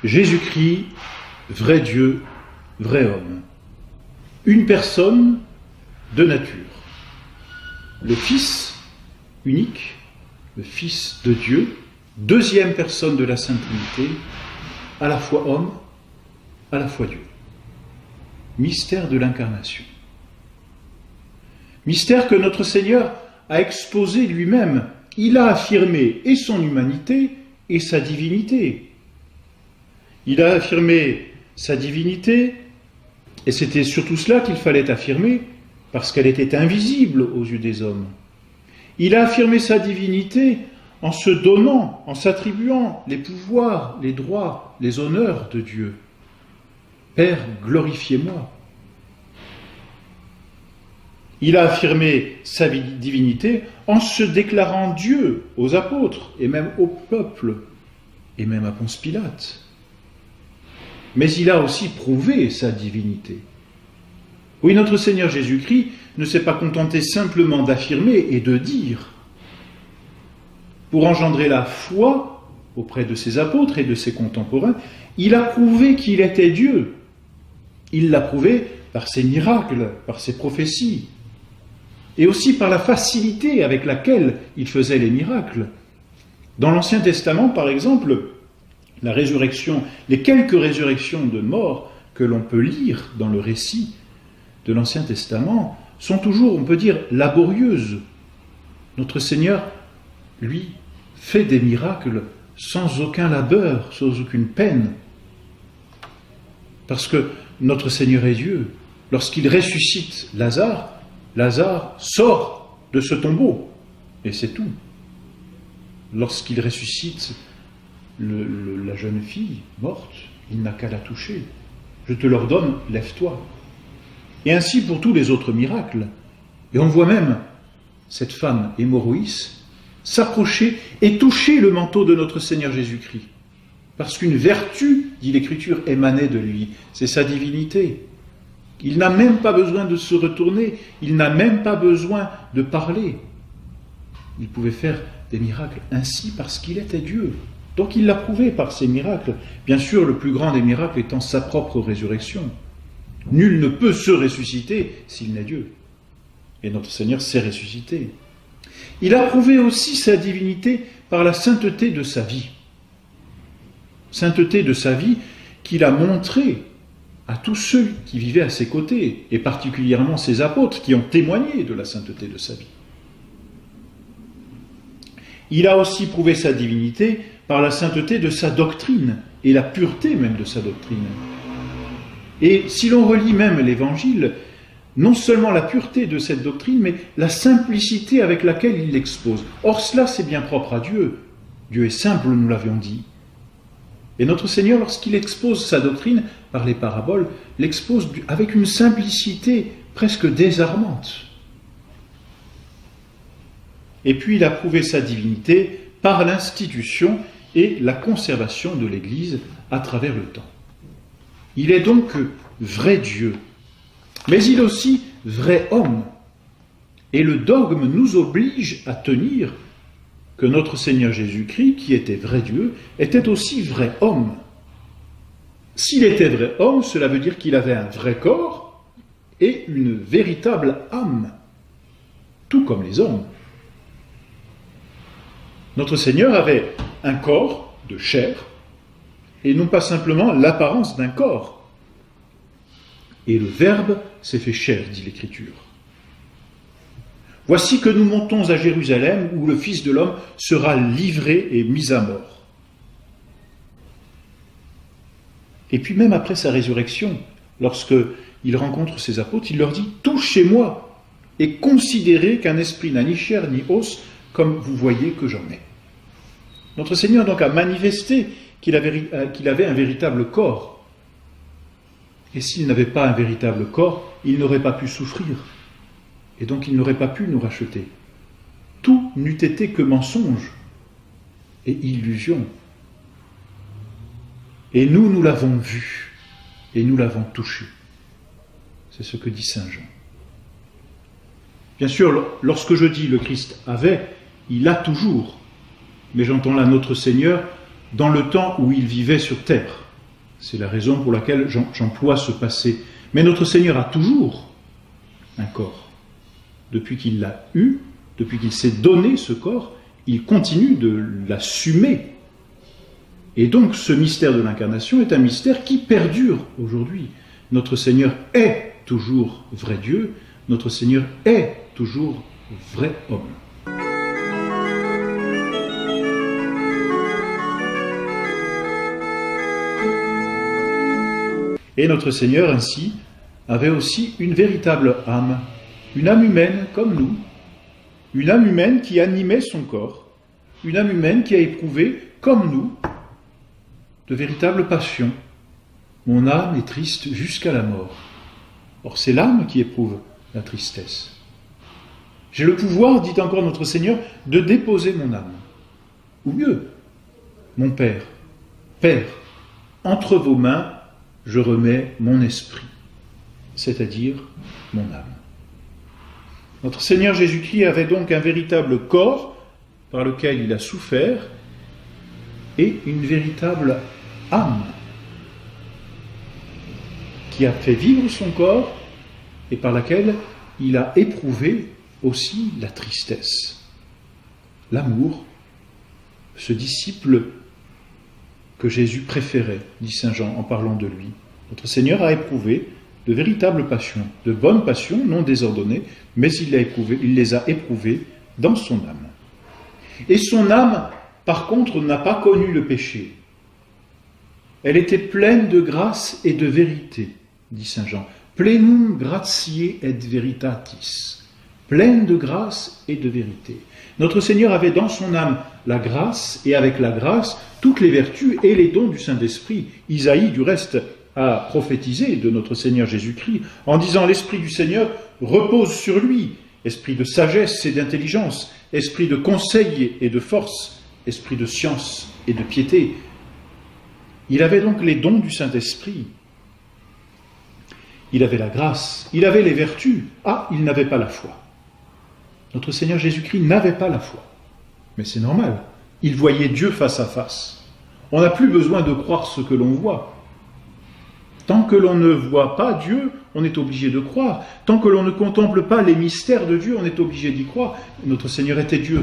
Jésus-Christ, vrai Dieu, vrai homme. Une personne, deux natures. Le Fils unique, le Fils de Dieu, deuxième personne de la Sainte Trinité, à la fois homme, à la fois Dieu. Mystère de l'incarnation. Mystère que notre Seigneur a exposé lui-même. Il a affirmé et son humanité et sa divinité. Il a affirmé sa divinité, et c'était surtout cela qu'il fallait affirmer, parce qu'elle était invisible aux yeux des hommes. Il a affirmé sa divinité en se donnant, en s'attribuant les pouvoirs, les droits, les honneurs de Dieu. Père, glorifiez-moi. Il a affirmé sa divinité en se déclarant Dieu aux apôtres, et même au peuple, et même à Ponce Pilate. Mais il a aussi prouvé sa divinité. Oui, notre Seigneur Jésus-Christ ne s'est pas contenté simplement d'affirmer et de dire. Pour engendrer la foi auprès de ses apôtres et de ses contemporains, il a prouvé qu'il était Dieu. Il l'a prouvé par ses miracles, par ses prophéties, et aussi par la facilité avec laquelle il faisait les miracles. Dans l'Ancien Testament, par exemple, la résurrection, les quelques résurrections de morts que l'on peut lire dans le récit de l'Ancien Testament sont toujours, on peut dire, laborieuses. Notre Seigneur, lui, fait des miracles sans aucun labeur, sans aucune peine. Parce que notre Seigneur est Dieu. Lorsqu'il ressuscite Lazare, Lazare sort de ce tombeau, et c'est tout. Lorsqu'il ressuscite la jeune fille morte, il n'a qu'à la toucher. Je te l'ordonne, lève-toi. Et ainsi pour tous les autres miracles. Et on voit même cette femme hémorroïs s'approcher et toucher le manteau de notre Seigneur Jésus-Christ. Parce qu'une vertu, dit l'Écriture, émanait de lui. C'est sa divinité. Il n'a même pas besoin de se retourner, il n'a même pas besoin de parler. Il pouvait faire des miracles ainsi parce qu'il était Dieu. Donc il l'a prouvé par ses miracles. Bien sûr, le plus grand des miracles étant sa propre résurrection. Nul ne peut se ressusciter s'il n'est Dieu. Et notre Seigneur s'est ressuscité. Il a prouvé aussi sa divinité par la sainteté de sa vie. Sainteté de sa vie qu'il a montrée à tous ceux qui vivaient à ses côtés, et particulièrement ses apôtres qui ont témoigné de la sainteté de sa vie. Il a aussi prouvé sa divinité par la sainteté de sa doctrine, et la pureté même de sa doctrine. Et si l'on relit même l'Évangile, non seulement la pureté de cette doctrine, mais la simplicité avec laquelle il l'expose. Or cela, c'est bien propre à Dieu. Dieu est simple, nous l'avions dit. Et notre Seigneur, lorsqu'il expose sa doctrine par les paraboles, l'expose avec une simplicité presque désarmante. Et puis il a prouvé sa divinité par l'institution et la conservation de l'Église à travers le temps. Il est donc vrai Dieu, mais il est aussi vrai homme. Et le dogme nous oblige à tenir que notre Seigneur Jésus-Christ, qui était vrai Dieu, était aussi vrai homme. S'il était vrai homme, cela veut dire qu'il avait un vrai corps et une véritable âme, tout comme les hommes. Notre Seigneur avait un corps de chair, et non pas simplement l'apparence d'un corps. Et le Verbe s'est fait chair, dit l'Écriture. Voici que nous montons à Jérusalem, où le Fils de l'homme sera livré et mis à mort. Et puis même après sa résurrection, lorsqu'il rencontre ses apôtres, il leur dit « Touchez-moi et considérez qu'un esprit n'a ni chair ni os, comme vous voyez que j'en ai. » Notre Seigneur donc a manifesté qu'il avait un véritable corps. Et s'il n'avait pas un véritable corps, il n'aurait pas pu souffrir. Et donc il n'aurait pas pu nous racheter. Tout n'eût été que mensonge et illusion. Et nous l'avons vu, et nous l'avons touché. C'est ce que dit Saint Jean. Bien sûr, lorsque je dis le Christ avait, il a toujours. Mais j'entends là notre Seigneur dans le temps où il vivait sur terre. C'est la raison pour laquelle j'emploie ce passé. Mais notre Seigneur a toujours un corps. Depuis qu'il l'a eu, depuis qu'il s'est donné ce corps, il continue de l'assumer. Et donc ce mystère de l'incarnation est un mystère qui perdure aujourd'hui. Notre Seigneur est toujours vrai Dieu, notre Seigneur est toujours vrai homme. Et notre Seigneur ainsi avait aussi une véritable âme, une âme humaine comme nous, une âme humaine qui animait son corps, une âme humaine qui a éprouvé, comme nous, de véritables passions. Mon âme est triste jusqu'à la mort. Or, c'est l'âme qui éprouve la tristesse. J'ai le pouvoir, dit encore notre Seigneur, de déposer mon âme. Ou mieux, mon Père, Père, entre vos mains, je remets mon esprit, c'est-à-dire mon âme. Notre Seigneur Jésus-Christ avait donc un véritable corps par lequel il a souffert et une véritable âme qui a fait vivre son corps et par laquelle il a éprouvé aussi la tristesse. L'amour, ce disciple que Jésus préférait, dit saint Jean en parlant de lui. Notre Seigneur a éprouvé de véritables passions, de bonnes passions non désordonnées, mais il les a éprouvées dans son âme. Et son âme, par contre, n'a pas connu le péché. Elle était pleine de grâce et de vérité, dit saint Jean. Plenum gratiae et veritatis. Pleine de grâce et de vérité. Notre Seigneur avait dans son âme la grâce, et avec la grâce, toutes les vertus et les dons du Saint-Esprit. Isaïe, du reste, a prophétisé de notre Seigneur Jésus-Christ en disant « L'Esprit du Seigneur repose sur lui, esprit de sagesse et d'intelligence, esprit de conseil et de force, esprit de science et de piété. » Il avait donc les dons du Saint-Esprit. Il avait la grâce, il avait les vertus. Ah, il n'avait pas la foi. Notre Seigneur Jésus-Christ n'avait pas la foi. Mais c'est normal. Il voyait Dieu face à face. On n'a plus besoin de croire ce que l'on voit. Tant que l'on ne voit pas Dieu, on est obligé de croire. Tant que l'on ne contemple pas les mystères de Dieu, on est obligé d'y croire. Notre Seigneur était Dieu.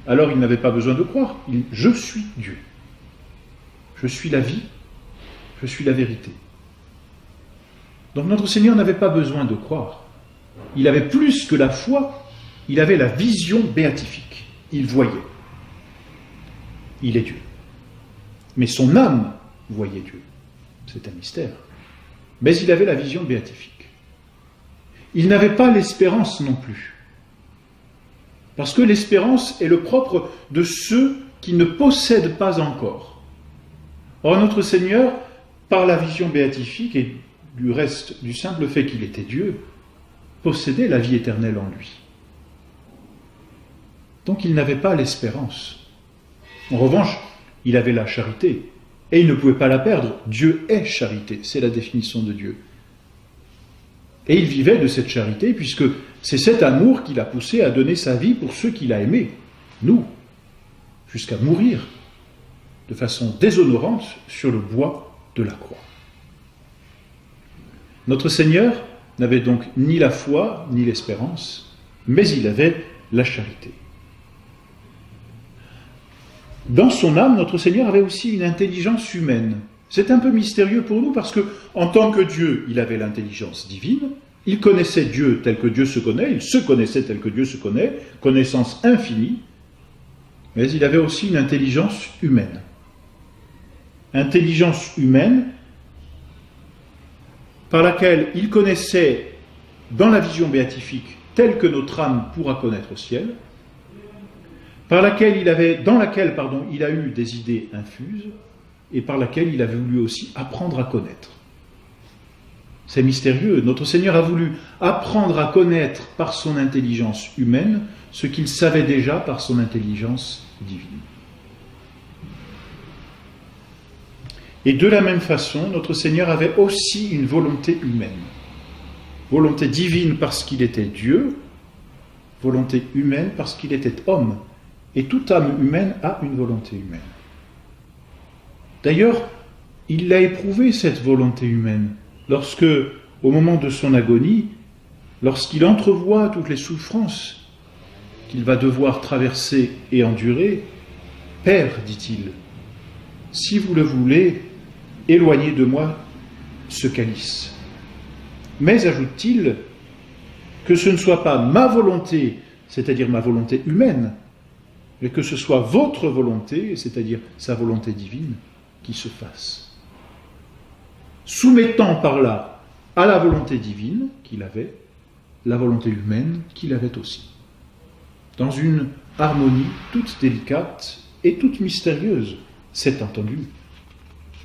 Alors il n'avait pas besoin de croire. Je suis Dieu. Je suis la vie. Je suis la vérité. Donc notre Seigneur n'avait pas besoin de croire. Il avait plus que la foi, il avait la vision béatifique. Il voyait. Il est Dieu. Mais son âme voyait Dieu. C'est un mystère. Mais il avait la vision béatifique. Il n'avait pas l'espérance non plus. Parce que l'espérance est le propre de ceux qui ne possèdent pas encore. Or notre Seigneur, par la vision béatifique et du reste du simple fait qu'il était Dieu, possédait la vie éternelle en lui. Donc il n'avait pas l'espérance. En revanche, il avait la charité. Et il ne pouvait pas la perdre. Dieu est charité, c'est la définition de Dieu. Et il vivait de cette charité, puisque c'est cet amour qui l'a poussé à donner sa vie pour ceux qu'il a aimés, nous, jusqu'à mourir de façon déshonorante sur le bois de la croix. Notre Seigneur n'avait donc ni la foi, ni l'espérance, mais il avait la charité. Dans son âme, notre Seigneur avait aussi une intelligence humaine. C'est un peu mystérieux pour nous parce que, en tant que Dieu, il avait l'intelligence divine, il connaissait Dieu tel que Dieu se connaît, il se connaissait tel que Dieu se connaît, connaissance infinie, mais il avait aussi une intelligence humaine. Intelligence humaine par laquelle il connaissait, dans la vision béatifique, telle que notre âme pourra connaître au ciel, dans laquelle il a eu des idées infuses, et par laquelle il avait voulu aussi apprendre à connaître. C'est mystérieux. Notre Seigneur a voulu apprendre à connaître par son intelligence humaine ce qu'il savait déjà par son intelligence divine. Et de la même façon, notre Seigneur avait aussi une volonté humaine. Volonté divine parce qu'il était Dieu, volonté humaine parce qu'il était homme. Et toute âme humaine a une volonté humaine. D'ailleurs, il l'a éprouvé, cette volonté humaine, lorsque, au moment de son agonie, lorsqu'il entrevoit toutes les souffrances qu'il va devoir traverser et endurer, « Père, dit-il, si vous le voulez, éloignez de moi ce calice. » Mais, ajoute-t-il, que ce ne soit pas ma volonté, c'est-à-dire ma volonté humaine, mais que ce soit votre volonté, c'est-à-dire sa volonté divine, qui se fasse. Soumettant par là à la volonté divine qu'il avait, la volonté humaine qu'il avait aussi. Dans une harmonie toute délicate et toute mystérieuse, c'est entendu.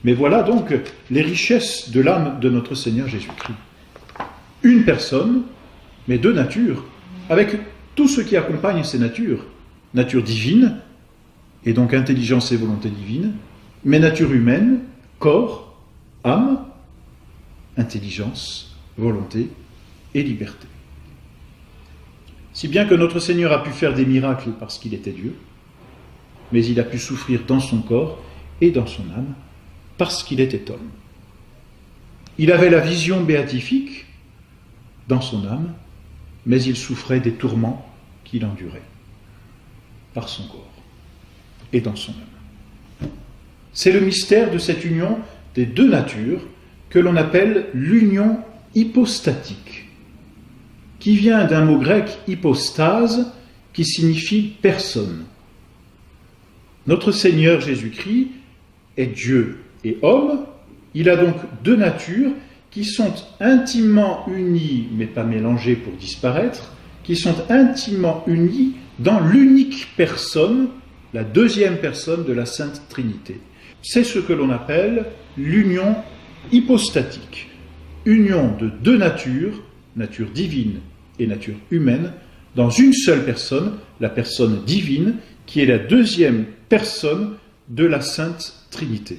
Mais voilà donc les richesses de l'âme de notre Seigneur Jésus-Christ. Une personne, mais deux natures, avec tout ce qui accompagne ces natures. Nature divine, et donc intelligence et volonté divine, mais nature humaine, corps, âme, intelligence, volonté et liberté. Si bien que notre Seigneur a pu faire des miracles parce qu'il était Dieu, mais il a pu souffrir dans son corps et dans son âme parce qu'il était homme. Il avait la vision béatifique dans son âme, mais il souffrait des tourments qu'il endurait par son corps et dans son âme. C'est le mystère de cette union des deux natures que l'on appelle l'union hypostatique, qui vient d'un mot grec hypostase, qui signifie personne. Notre Seigneur Jésus-Christ est Dieu et homme, il a donc deux natures qui sont intimement unies, mais pas mélangées pour disparaître, qui sont intimement unies dans l'unique personne, la deuxième personne de la Sainte Trinité. C'est ce que l'on appelle l'union hypostatique, union de deux natures, nature divine et nature humaine, dans une seule personne, la personne divine, qui est la deuxième personne de la Sainte Trinité.